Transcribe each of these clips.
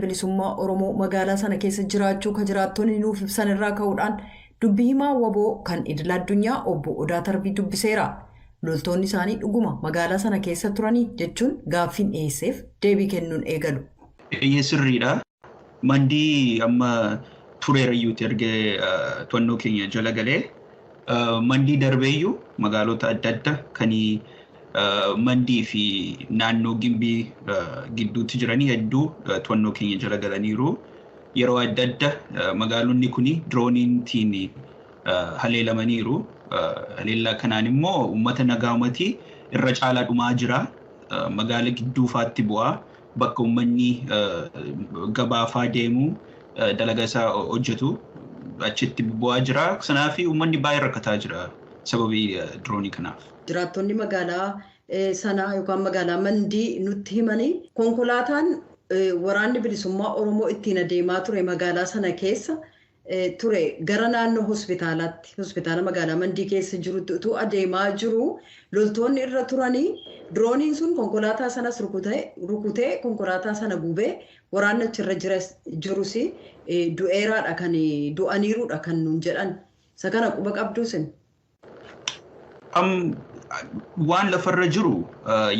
bilisummaa Oromoo magaalaa sana keessa jiraachuu ka jiraattonni nuuf ibsan irraa ka'uudhaan dubbii himaa waboo kan idil addunyaa obbo Odaa Tarbii dubbiseera. Loltoonni isaanii dhuguma magaalaa sana keessa turanii jechuun gaaffiin dhiyeesseef deebii kennuun eegalu. Sirriidha. Mandii amma tureerayyuuti ergee to'annoo keenya jala galee mandii darbeeyyuu magaalota adda addaa kan mandii fi naannoo gimbii gidduutti jiranii hedduu to'annoo keenya jala galaniiru. Yeroo adda addaa magaalonni kuni dirooniitiin haleelamaniiru. Haleellaa kanaan immoo uummata nagaamatii irra caalaa dhumaa jira. Magaala gidduufaatti bu'aa bakka uummanni gabaafaa deemu dalagaa isaa hojjetu achitti bu'aa jira. Kanaaf uummanni baay'ee rakkataa jira sababii diroonii kanaaf. Jiraattonni magaalaa sanaa yookaan magaalaa Mandii nutti himanii konkolaataan waraanni bilisummaa Oromoo ittiin adeemaa ture magaalaa sana keessa ture gara naannoo hospitaala magaalaa Mandii keessa jirutti utuu adeemaa jiru loltoonni irra turanii dirooniin sun konkolaataa sanas rukutee konkolaataa sana gubee waraanni achirra jirus du'eeraadha kan du'aniiruudha kan nuun jedhan. Isa kana quba qabduusin. Waan lafarra jiru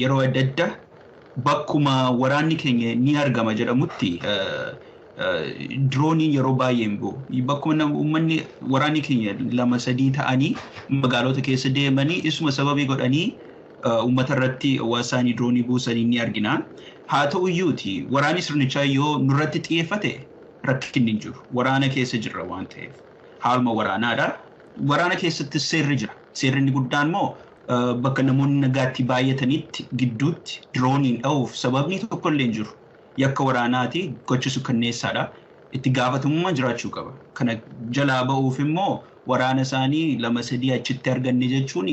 yeroo adda addaa bakkuma waraanni keenya ni argama jedhamutti dirooniin yeroo baay'ee hin bu'u. Bakkuma uummanni waraanni keenya 2-3 ta'anii magaalota keessa deemanii isuma sababii godhanii uummata irratti hawaasaanii diroonii buusanii ni argina. Haa ta'u iyyuuti waraanni sirnichaa yoo nurratti xiyyeeffate rakkinni hin jiru. Waraana keessa jirra waan ta'eef haaluma waraanaadha. Waraana keessatti seerri jira. Seerri inni guddaan immoo bakka namoonni nagaatti baay'atanitti gidduutti dirooniin dha'uuf sababni tokko illee hin jiru. Yakka waraanaati gochisu kanneessaadha. Itti gaafatamummaa jiraachuu qaba. Kana jalaa ba'uuf immoo waraana isaanii 2-3 achitti arganne jechuun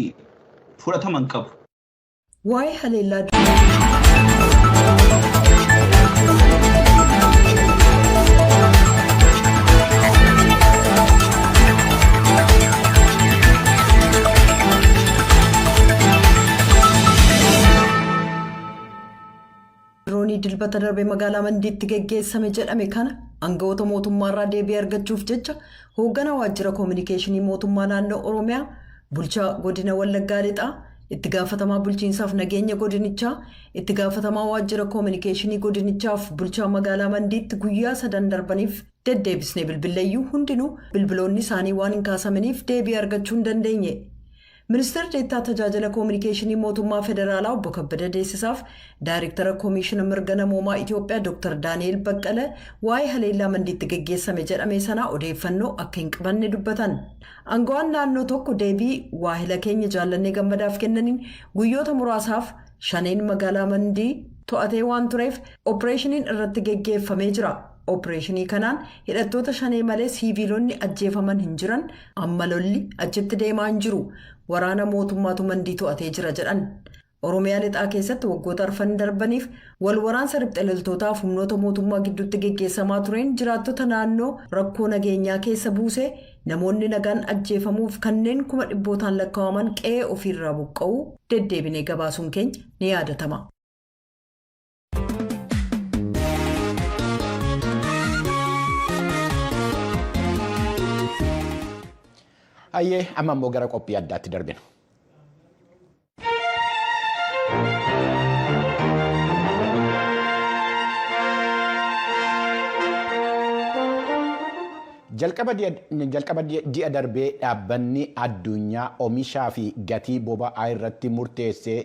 fudhatama hin qabu. Waa'ee haleellaa diroonii dilbata darbee magaalaa Mandiitti geggeessame jedhame kana aangawoota mootummaarraa deebii argachuuf jecha hoogganaa waajjira koominikeeshinii mootummaa naannoo Oromiyaa bulchaa godina Wallaggaa Lixaa itti gaafatamaa bulchiinsaaf nageenya godinichaa itti gaafatamaa waajjira koominikeeshinii godinichaaf bulchaa magaalaa Mandiitti guyyaa 3 darbaniif deddeebisnee bilbileeyyuu hundinuu bilbiloonni isaanii waan hin kaasamaniif deebii argachuu hin dandeenye. Ministeerri Deettaa Tajaajila Koominikeeshinii Mootummaa Federaalaa Obbo Kabbada Deessisaaf Daayireektara Koomishinii Mirga Namoomaa Itoophiyaa Dr. Daani'el Baqqalee waa'ee haleellaa Mandiitti geggeessame jedhame sanaa odeeffannoo akka hin qabanne dubbatan. Aangawaan naannoo tokko deebii waahila keenya jaallannee gammadaaf kennaniin guyyoota muraasaaf shaneen magaalaa Mandii to'atee waan tureef opereeshiniin irratti geggeeffamee jira. Opereeshinii kanaan hidhattoota shanee malee siiviilonni ajjeefaman hin jiran amma lolli achitti deemaa hin jiru. Waraana mootummaatu Mandii to'atee jira jedhan. Oromiyaa lixaa keessatti waggoota 4 darbaniif wal waraansa riphxee loltootaaf humnoota mootummaa gidduutti geggeessamaa tureen jiraattota naannoo rakkoo nageenyaa keessa buusee namoonni nagaan ajjeefamuuf kanneen 100,000 lakkaa'aman qe'ee ofiirraa buqqa'uu deddeebinee gabaasuun keenya ni yaadatama. Ayyee amma immoo gara qophii addaatti darbina. Jalqaba ji'a darbee dhaabbanni addunyaa oomishaa fi gatii boba'aa irratti murteessee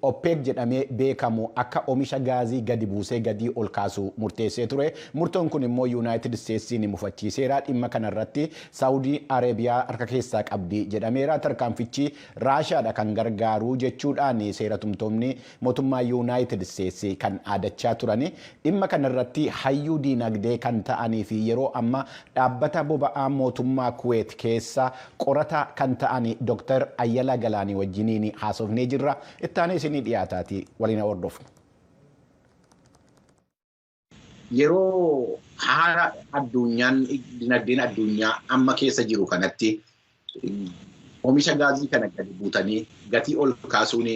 OPEC jedhamee beekamu akka oomisha gaazii gadi buusee gadii ol kaasu murteessee ture. Murtoon kun immoo Yuunaayitid Isteetsiin mufachiiseera. Dhimma kanarratti Saawudii Areebiyaa harka keessaa qabdi jedhameera. Tarkaanfichi Raashaadha kan gargaaru jechuudhaan seera tumtoomni mootummaa Yuunaayitid Isteetsi kan aadachaa turani. Dhimma kanarratti hayyuu diinagdee kan ta'anii fi yeroo amma dhaabbata boba'aa mootummaa Kuweet keessa qorata kan ta'ani Dr. Ayyala Galaanii wajjiniin haasofnee jirra. Ittaanee isinii dhiyaataati waliin hordofna. Yeroo haala addunyaan dinagdeen addunyaa amma keessa jiru kanatti oomisha gaazii kana gadi buutanii gatii ol kaasuun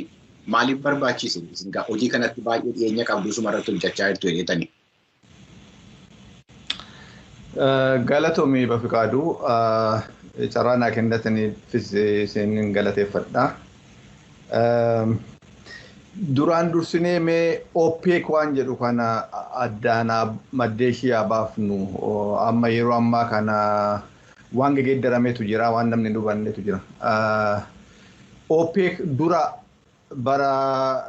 maaliif barbaachise? Hojii kanatti baay'ee dhiyeenya qabdu sumarratti hojjechaa jirtu jedhanii. Galatoomii Bafiqaaduu carraa naa kennitaniif isin galateeffadha. Duraan dursinee mee OPEC waan jedhu kana addaanaa maddee ishee baafnu amma yeroo ammaa kana waan geeddarameetu jira waan namni hin hubannetu jira. OPEC dura bara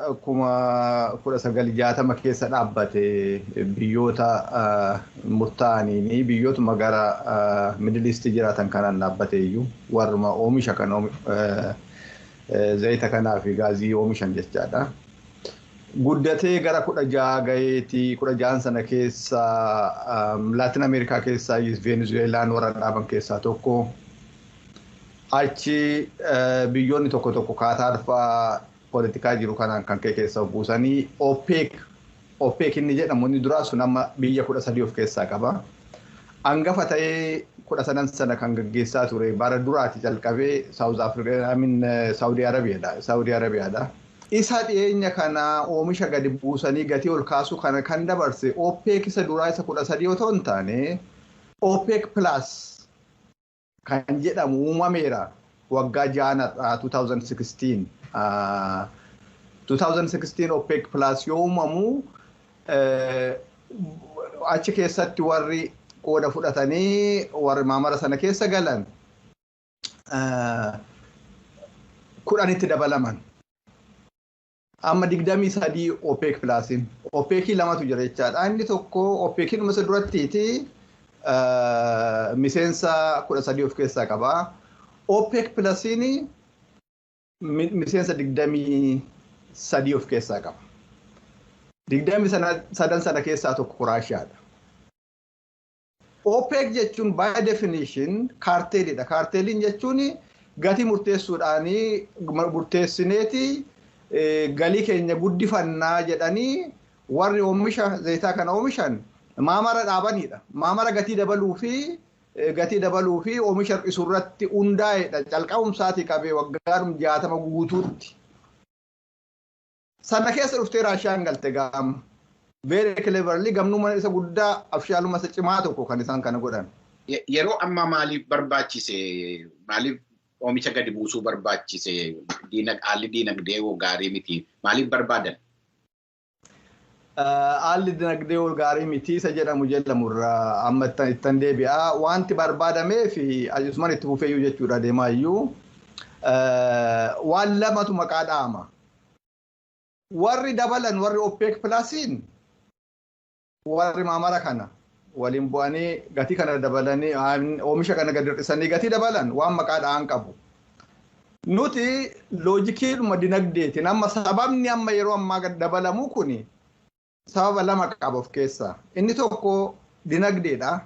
1960 keessa dhaabbate biyyoota murtaa'anii biyyootuma gara Middle East jiraatan kanaan dhaabbate iyyuu warruma oomisha kan zayita kanaa fi gaazii oomishan jechaadha. Guddatee gara 16 gaheetii 16 sana keessa Laatin Ameerikaa keessaa Venezuelaan warra dhaaban keessaa tokko. Achi biyyoonni tokko tokko kaataarfaa politikaa jiru kanaan kan keessa buusanii OPEC inni jedhamu inni duraa sun amma biyya 13 of keessaa qaba. Hangafa ta'ee 13 sana kan gaggeessaa ture bara duraati jalqabee Saudi Arabiyaadha. Isa dhiyeenya kana oomisha gadi buusanii gatii ol kaasuu kana kan dabarse OPEC isa duraa isa 13 otoo hin taane OPEC Plus kan jedhamu uumameera waggaa jaanarraa 2016. 2016 OPEC Plus yoo uumamu achi keessatti warri qooda fudhatanii warri maamara sana keessa galan 10 dabalaman. Amma 23 OPEC Plusin. OPEC lamatu jira jechaadha. Inni tokko OPEC dhuma isa durattiiti miseensa 13 of keessaa qaba. OPEC Plusin miseensa 23 of keessaa qaba. 23 sana keessaa tokko Raashiyaadha. OPEC jechuun by definition kaarteelidha. Kaarteeliin jechuun gatii murteessineeti galii keenya guddifannaa jedhanii warri oomisha zayitaa kana oomishan maamara dhaabanidha. Maamara gatii dabaluu fi oomisha hir'isuu irratti hundaa'edha. Calqabumsaatii qabee waggaadhum 60 guutuutti. Sana keessa dhuftee Raashiyaan galte gaama. Very cleverly gamnuma isa guddaa afshaaluma isa cimaa tokko kan isaan kana godhan. Yeroo amma maaliif barbaachise maaliif oomisha gadi buusuu barbaachise haalli diinagdee gaarii miti maaliif barbaadan? Haalli diinagdee gaarii miti isa jedhamu jedhamurraa amma ittan deebi'a. Wanti barbaadamee fi ajusman itti fufeeyyuu jechuudha deemaayyuu waan lamatu maqaa dhaama. Warri dabalan warri OPEC Plusin warri maamara kana waliin bu'anii gatii kana dabalanii oomisha kana gadi hir'isanii gatii dabalan waan maqaa dha'an qabu. Nuti loojikiidhuma dinagdeetiin amma sababni amma yeroo ammaa gad dabalamu kuni sababa lama qaba of keessaa. Inni tokko dinagdeedha.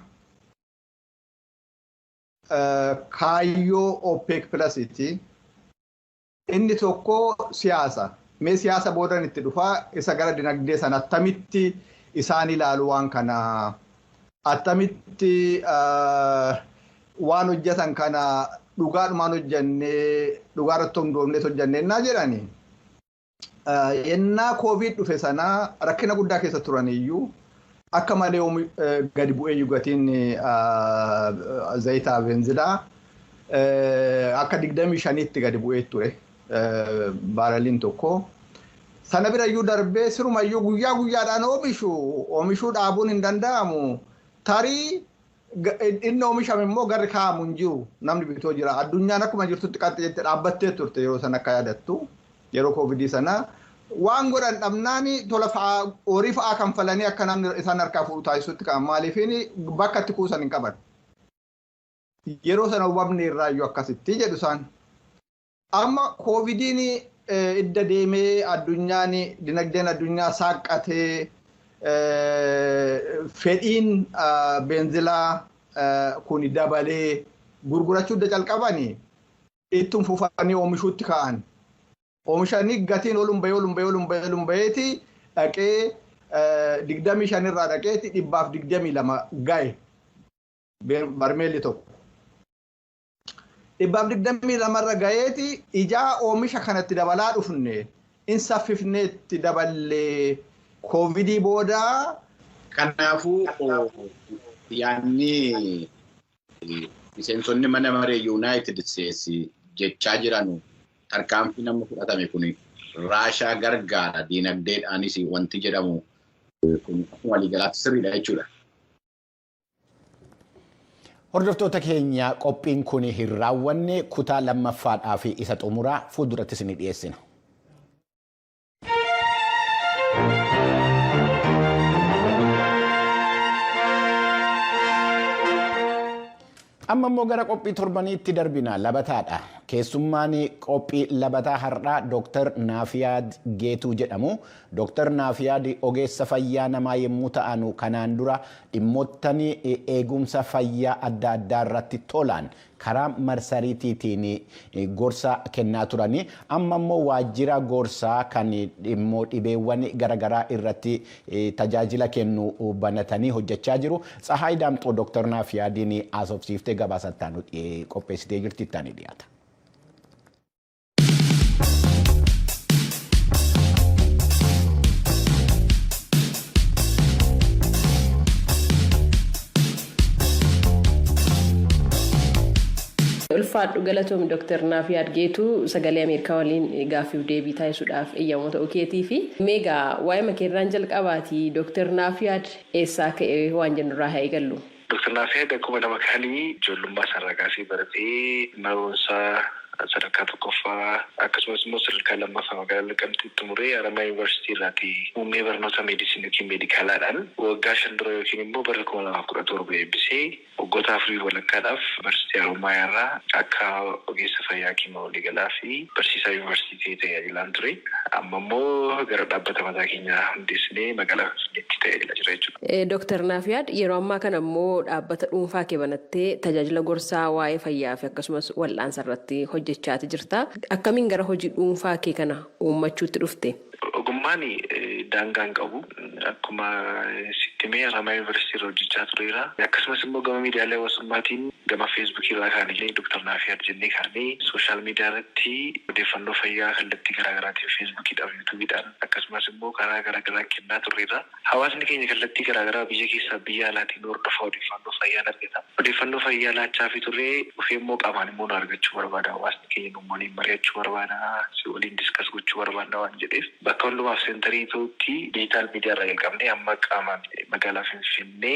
Kaayyoo OPEC Plusiti. Inni tokko siyaasa. Mee siyaasa boodan itti dhufaa isa gara dinagdee sana attamitti isaan ilaalu waan kana attamitti waan hojjetan kana dhugaadhumaan hojjannee dhugaarratti hundoofnee hojjannee naa jedhani. Yennaa COVID dhufe sana rakkina guddaa keessa turaniyyuu akka malee gadi bu'ee gatiin zayitaa beenzilaa akka 25tti gadi bu'ee ture baaraliin tokko. Sana birayyuu darbee sirumayyuu guyyaa guyyaadhaan oomishuu dhaabuun hin danda'amu. Tarii inni oomishame immoo garri kaa'amu hin jiru namni bitoo jira. Addunyaan akkuma jirtutti qaxxee jettee dhaabbattee turte yeroo sana akka yaadattu yeroo COVID sana waan godhan dhabnaani tola fa'aa horii fa'aa kanfalanii akka namni isaan harkaa fuudhu taasisutti qaban maaliifini bakka itti kuusan hin qaban. Yeroo sana hubamni irraayyuu akkasitti jedhu isaan. Amma COVIDiin idda deemee addunyaan dinagdeen addunyaa saaqqatee fedhiin beenzilaa kun dabalee gurgurachuu idda calqabanii ittiin fufanii oomishuutti ka'an. Oomishanii gatiin oluun baheeti dhaqee 25 irraa dhaqeeti 122 gahe barmeelli tokko. 122 irra gaheeti ijaa oomisha kanatti dabalaa dhufne in saffifneetti daballee COVIDii booda kanaafuu yaanni miseensonni mana maree United States jechaa jiranu tarkaanfii nama fudhatame kun Raashaa gargaara diinagdeedhaanis wanti jedhamu kun waliigalaatti sirriidha jechuudha. Hordoftoota keenya qophiin kun hin raawwanne kutaa lammaffaadhaa fi isa xumuraa fuulduratti isin dhiyeessina. Amma immoo gara qophii torbaniitti darbina labataadha. Keessummaan qophii labataa har'aa Dr. Naafiyaad Geetuu jedhamu. Dr. Naafiyaad ogeessa fayyaa namaa yommuu ta'an kanaan dura dhimmoottan eegumsa fayyaa adda addaa irratti tolaan karaa marsariitiitiin gorsa kennaa turani. Amma immoo waajjira gorsaa kan dhimmoo dhibeewwan garaagaraa irratti tajaajila kennu banatanii hojjechaa jiru. Tsahaay Daamxoo Dr. Naafiyaadiin haasofsiiftee gabaasattaan qopheessitee jirti ittaanii dhiyaata. ulfaadhu galatoom Dr. Naafiyaad Geetuu sagalee Ameerikaa waliin gaaffiif deebii taasisuudhaaf eeyyamoo ta'uu keetii fi meegaa waa'ee makeerraan jalqabaati Dr. Naafiyaad eessaa ka'e waan jennurraa haa eegallu. Dr. Naafiyaad akkuma nama kaanii ijoollummaa sararaakaasii baratee barumsa sadarkaa tokkoffaa akkasumas immoo sadarkaa lammaffaa magaalaa Naqamteetti xumuree Haramaa Yuunivarsiitii irraati muummee barnoota meedisinii yookiin meedikaalaadhaan waggaa 5 dura yookiin immoo bara 2017 eebbisee waggoota 4 walakkaadhaaf Yuunivarsiitii Haromaayaa irraa akka ogeessa fayyaa kiima waliigalaa fi barsiisaa yuunivarsiitii tajaajilaan ture. Amma immoo gara dhaabbata mataa keenyaa hundeessinee magaalaa Finfinneetti tajaajilaa jira jechuudha. Dr. Naafiyaad yeroo ammaa kana immoo dhaabbata dhuunfaa kee banattee tajaajila gorsaa waa'ee fayyaa fi akkasumas wal'aansa irratti hojjechaati jirta. Akkamiin gara hojii dhuunfaa kee kana uummachuutti dhufte? Ogummaan daangaan qabu akkuma sittimee Haramaa Yuunivarsiitii irra hojjechaa tureera. Akkasumas immoo gama miidiyaalee hawaasummaatiin gama feesbuukii irraa kaanillee Dr. Naafiyaad jennee kaanee sooshaal miidiyaa irratti odeeffannoo fayyaa kallattii garaagaraatiin feesbuukiidhaan yuutuubiidhaan akkasumas immoo karaa garaagaraan kennaa tureera. Hawaasni keenya kallattii garaagaraa biyya keessaa biyya alaatiin hordofaa odeeffannoo fayyaa argata. Odeeffannoo fayyaa laachaa fi turee dhufee immoo qaamaan immoo nu argachuu barbaada. Hawaasni keenya nu waliin mari'achuu barbaada. Si waliin diskas gochuu barbaada waan jedheef bakka hundumaaf seentarii ta'utti diijitaal miidiyaa irraa jalqabnee amma qaamaan magaalaa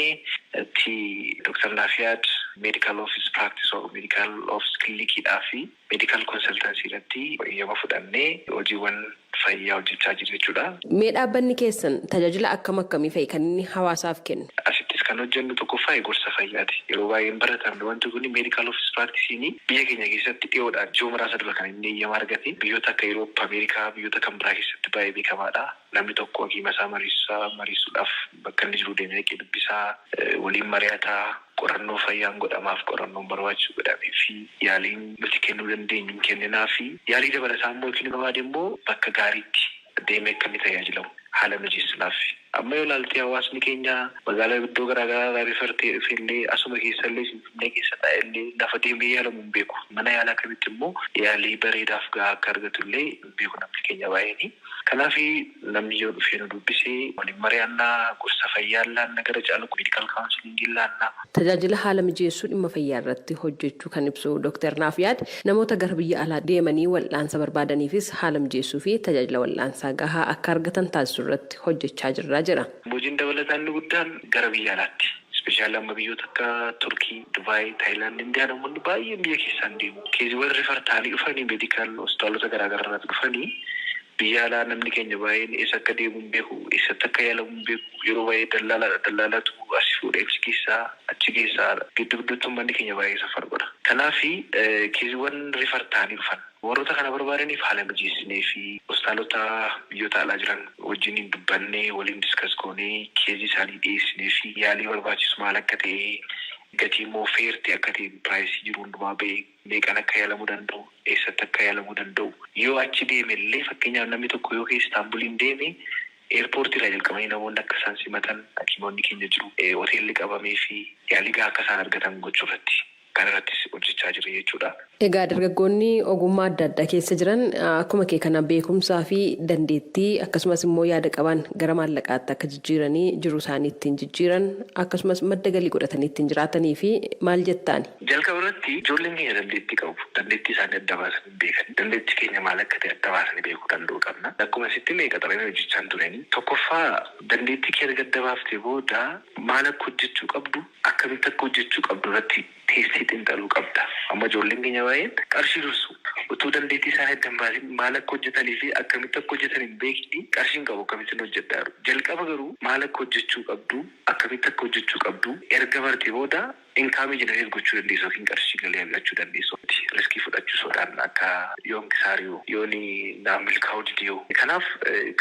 Finfinneetti Dr. Naafiyaad Medical Office Practice or Medical Office Clinic fi Medical Consultancy irratti eeyyama fudhannee hojiiwwan fayyaa hojjechaa jiru jechuudha. Mee dhaabbanni keessan tajaajila akkamii fa'i kan inni hawaasaaf kennu? Asittis kan hojjennu tokkoffaa gorsa fayyaati. Yeroo baay'een baratamne wanti kun Medical Office Practice biyya keenya keessatti dhiyoodhaan ji'oo muraasa dura kan inni eeyyama argate biyyoota akka Eurooppaa, Ameerikaa, biyyoota kan biraa keessatti baay'ee beekamaadha. Namni tokko hakiima isaa mariisuudhaaf bakka inni jiru deemee dubbisaa waliin mari'ataa qorannoo fayyaan godhamaaf qorannoon barbaachisu godhamee fi yaaliin nuti kennuu dandeenyu kenninaa fi yaalii dabalataa immoo yookiin barbaade immoo bakka gaariitti deemee akka inni tajaajilamu haala mijeessuudhaaf. Amma yoo ilaaltee hawaasni keenya magaalaa iddoo garaagaraa rifartee dhufeellee asuma keessallee Finfinnee keessa taa'ellee lafa deemee yaalamu hin beeku. Mana yaalaa kamitti immoo yaalii bareedaaf gahaa akka argatullee hin beeku namni keenya baay'een. Kanaaf namni yoo dhufee nu dubbisee waliin mari'annaa gorsa fayyaa laannaa gara caalu meedikaal kaawunsiliingii laannaa. Tajaajila haala mijeessuu dhimma fayyaa irratti hojjechuu kan ibsu Dr. Naafiyaad namoota gara biyya alaa deemanii wal'aansa barbaadaniifis haala mijeessuu fi tajaajila wal'aansaa gahaa akka argatan taasisuu irratti hojjechaa jira. Hojiin dabalataan inni guddaan gara biyya alaatti. Ispeeshaali amma biyyoota akka Turkii, Dubaay, Taayilaand, Indiyaa namoonni baay'een biyya keessaan deemu. Keeziiwwan rifartaanii dhufanii meedikaal hospitaalota garaagaraa irraa dhufanii biyya alaa namni keenya baay'een eessa akka deemu hin beeku, eessatti akka yaalamu hin beeku. Yeroo baay'ee dallaalatu asii fuudhee ibsi keessaa achi keessaa gidduutti uummanni keenya baay'ee safar godha. Kanaaf keeziiwwan rifartaanii dhufan. Warroota kana barbaadaniif haala mijeessinee fi hospitaalota biyyoota alaa jiran wajjin dubbannee waliin diskas goonee keezii isaanii dhiyeessinee fi yaalii barbaachisu maal akka ta'e gatii immoo feerti akka ta'e piraayisii jiru hundumaa ba'ee meeqan akka yaalamuu danda'u eessatti akka yaalamuu danda'u yoo achi deeme illee fakkeenyaaf namni tokko yoo Istaanbuliin deeme eerpoortii irraa jalqabanii namoonni akka isaan simatan hakiimonni keenya jiru hoteelli qabamee fi yaalii gahaa akka isaan argatan gochuu irratti kanarrattis hojjechaa jira jechuudha. Egaa dargaggoonni ogummaa adda addaa keessa jiran akkuma kee kana beekumsaa fi dandeettii akkasumas immoo yaada qaban gara maallaqaatti akka jijjiiranii jiru isaanii ittiin jijjiiran akkasumas madda galii godhatanii ittiin jiraatanii fi maal jettaan? Jalqaba irratti ijoolleen keenya dandeettii qabu. Dandeettii isaanii adda baasanii beekan. Dandeettii keenya maal akka ta'e adda baasanii beekuu danda'u qabna. Akkuma sitti illee qaxaranii hojjechaa turanii. Tokkoffaa dandeettii kee erga adda baaftee booda maal akka hojjechuu qabdu akkamitti akka hojjechuu qabdu irratti teessii xiinxaluu qabda. Amma ijoolleen keenya baay'een qarshii dursu utuu dandeettii isaanii adda hin baasin maal akka hojjetanii fi akkamitti akka hojjetan hin beekni qarshiin qabu akkamittiin hojjedhaa jiru. Jalqaba garuu maal akka hojjechuu qabdu akkamitti akka hojjechuu qabdu erga bartee booda inkaamii jenereet gochuu dandeessu yookiin qarshii galii argachuu dandeessu. Riskii fudhachuu soodhaan akka yoon kisaariyoo yoon naan milkaa'uu didiyoo. Kanaaf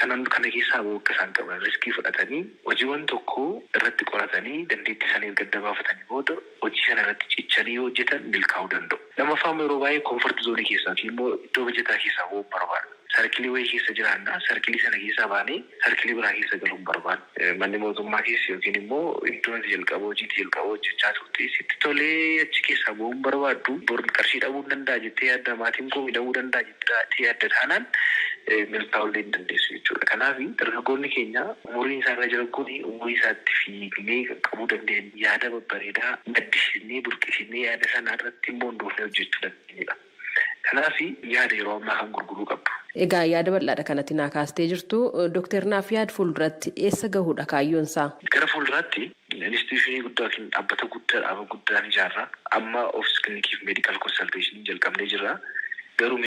kana keessaa bahuu akka isaan qaban riskii fudhatanii hojiiwwan tokko irratti qoratanii dandeettii isaanii erga adda baafatanii booda hojii sana irratti cichanii yoo hojjetan milkaa'uu danda'u. Lammaffaa yeroo baay'ee koonforti zoonii keessaa fi immoo iddoo hojjetaa keessaa bahuu barbaadu. Sarkilii wayii keessa jiraannaa sarkilii sana keessaa baanee sarkilii biraa keessa galuun barbaadu. Manni mootummaa keessa yookiin immoo iddoo jalqaba hojiitti jalqaba hojjechaa turte sitti tolee achi keessaa bahuun barbaaddu bor qarshii dhabuu danda'a jettee yaadda maatiin koo miidhamuu danda'a jettee yaadda taanaan milkaa'uu hin dandeessu jechuudha. Kanaaf dargaggoonni keenya umuriin isaarra jiran kun umurii isaatti fiignee qabuu dandeenyu yaada babbareedaa maddisiisnee burqisiisnee yaada sanaa irratti immoo hundoofnee hojjechuu dandeenyudha. Kanaaf yaada yeroo ammaa kan gurguruu qabdu. Egaa yaada bal'aadha kanatti naa kaastee jirtu. Dooktar Naafiyaad fuulduratti eessa gahuudha kaayyoon isaa? Gara fuulduraatti instituushinii guddaa yookiin dhaabbata guddaa dhaaba guddaan ijaarraa amma ofiis kilinikii fi meedikaal konsalteeshinii jalqabnee jirra. Garuu